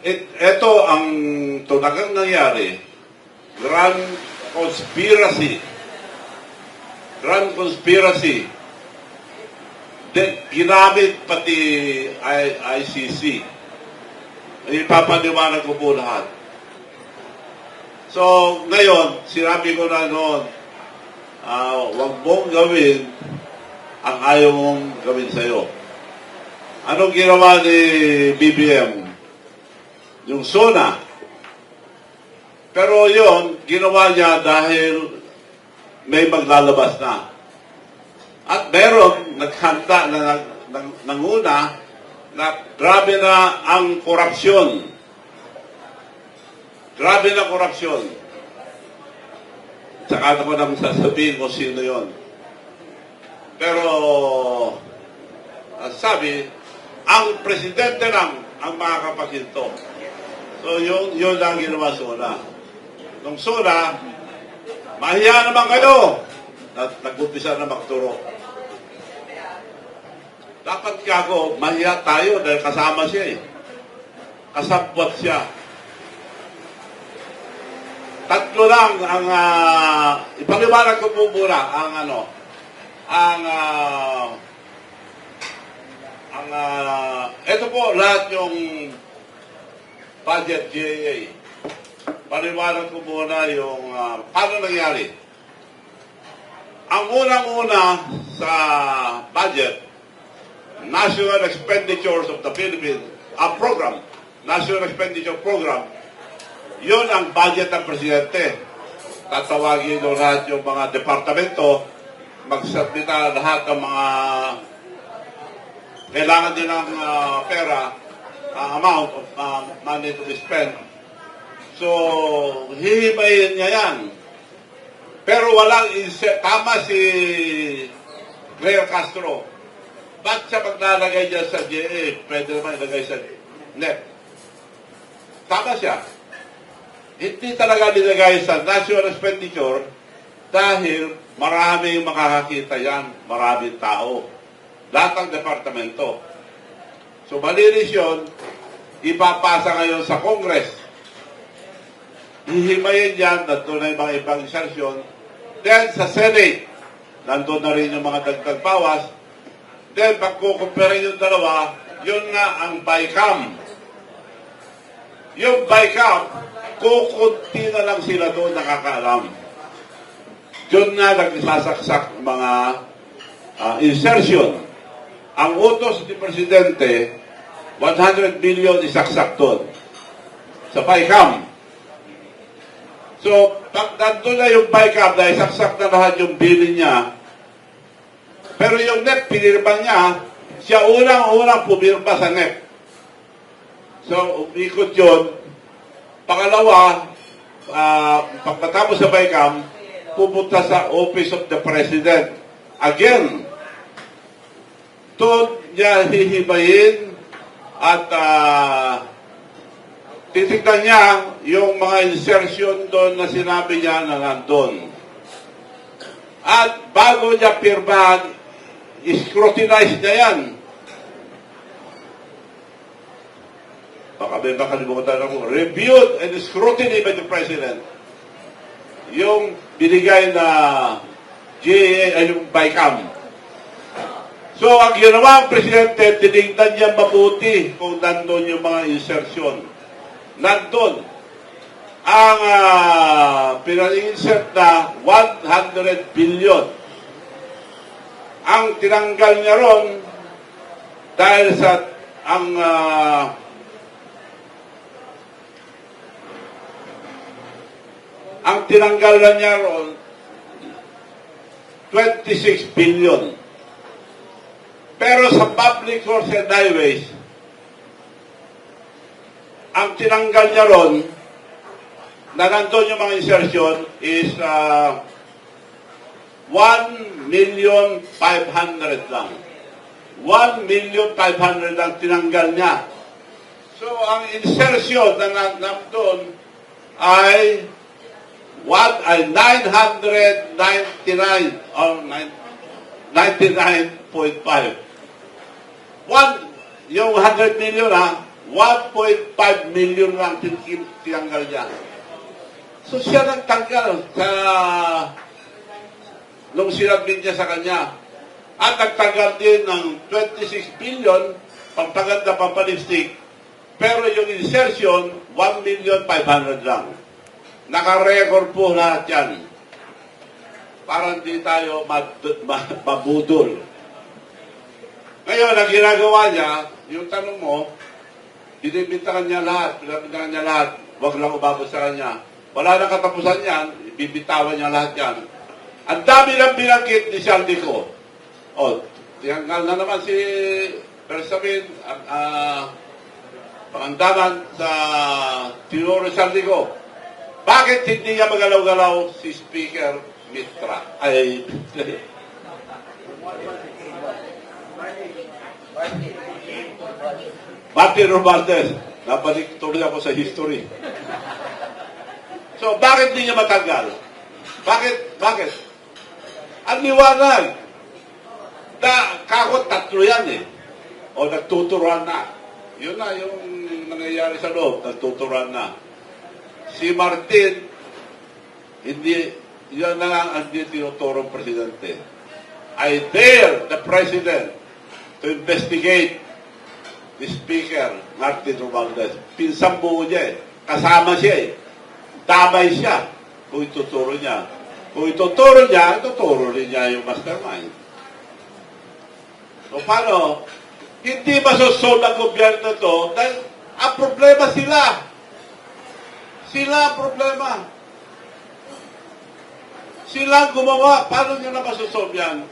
Ito ang tunagang nangyari. Grand conspiracy. Grand conspiracy. Ginamit pati ICC. Ipapaliwanag ko po lahat. So, ngayon, sinabi ko na noon, huwag mong gawin ang ayaw mong gawin sa'yo. Anong ginawa ni BBM? Yung SONA. Pero yon ginawa niya dahil may maglalabas na. At meron naghanda na nanguna na grabe na ang korupsyon. Grabe na korupsyon. Saka naman ang sasabihin mo sino yon. Pero sabi, ang presidente lang ang makakapaghinto. So yun lang ginawa SONA. Nung SONA, mahiya naman kayo. Nag-umpisa na magturo. Dapat kako, mahiya tayo dahil kasama siya eh. Kasabwat siya. Tatlo lang ang ipaliwanag ko po muna ito po lahat yung budget GAA. Paliwanag ko muna yung paano nangyari. Ang unang-una sa budget, National Expenditures of the Philippines, program, National Expenditure Program, yun ang budget ng presidente. Tatawagin doon lahat yung mga departamento, magsabita lahat ng mga kailangan din ng pera, amount of money to be spent. So, hihibayin niya yan. Pero walang tama si Claire Castro. Ba't siya maglalagay dyan sa GA? Pwede naman ilagay sa NEP. Tama siya. Hindi talaga nilagay sa national expenditure dahil maraming makakakita yan, maraming tao. Lahat ng departamento. So, malinis yun, ipapasa ngayon sa Congress. Hihimayin yan, nandun na yung mga ibang insertion. Then, sa Senate, nandun na rin yung mga dagdag bawas. Then, pagkukumpara yung dalawa, yun nga ang BICAM. Yung BICAM, kukunti na lang sila doon nakakaalam. Yun nga nagsasaksak mga insertion. Ang utos ni Presidente, 100 billion isaksak doon sa BICAM. So, pag nandun na yung BICAM na isaksak na lahat yung bilin niya, pero yung NEP, pinirma niya, siya unang-unang pumirma sa NEP. So, umikot yun. Pangalawa, pagkatapos sa BICAM, pupunta sa Office of the President. Again, doon niya hihibayin at titignan niya yung mga insertion doon na sinabi niya na nandun. At bago niya pirmahan, scrutinize niya yan. Baka may makalimutan ako. Reviewed and scrutiny by the President. Yung binigay na GAA ay yung BICAM. So, ang ginawa ang Presidente, tinignan niya mabuti kung nandun yung mga insertion. Nandun. Ang pinag-insert na 100 billion. Ang tinanggal niya ron dahil sa ang tinanggal na niya ron 26 billion. Pero sa public roads and highways, ang tinanggal niya ron na nandun yung mga insertion is 1,500,000 lang. 1,500,000 lang tinanggal niya. So, ang insertion na nandun ay 999 or 99.5. Yung 100 million 1.5 million lang tinanggal niya. So siya nagtanggal sa nung sinabit niya sa kanya. At nagtanggal din ng 26 billion pagpaganda pampalistik. Pero yung insertion, 1,500,000 lang. Naka-record po lahat yan. Para hindi tayo mabudol. Ngayon, ang ginagawa niya, yung tanong mo, binibintangan niya lahat, pinabintangan niya lahat, huwag lang umabot sa kanya. Wala nang katapusan yan, ibibitawan niya lahat yan. Ang dami lang binanggit ni Saldico. O, tinanggal na naman si Persamin, pangandaman sa Tinoro Saldico. Bakit hindi niya magalaw-galaw si Speaker Mitra? Ay, Martin Romualdez. Nabalik tuloy ako sa history. So, bakit hindi niya matanggal? Bakit? Ang liwanag. Kakot tatlo yan eh. O nagtuturuan na. Yun na yung nangyayari sa loob. Nagtuturuan na. Si Martin, hindi, yan na lang ang tinuturong presidente. I dare the president to investigate the speaker, Martin Romualdez. Pinsang buo niya eh. Kasama siya eh. Damay siya kung ituturo niya. Kung ituturo rin niya yung mastermind. So, paano? Hindi masosolve ang gobyerno to dahil ang problema sila. Sila ang problema. Sila ang gumawa. Paano nyo na masosolve yan?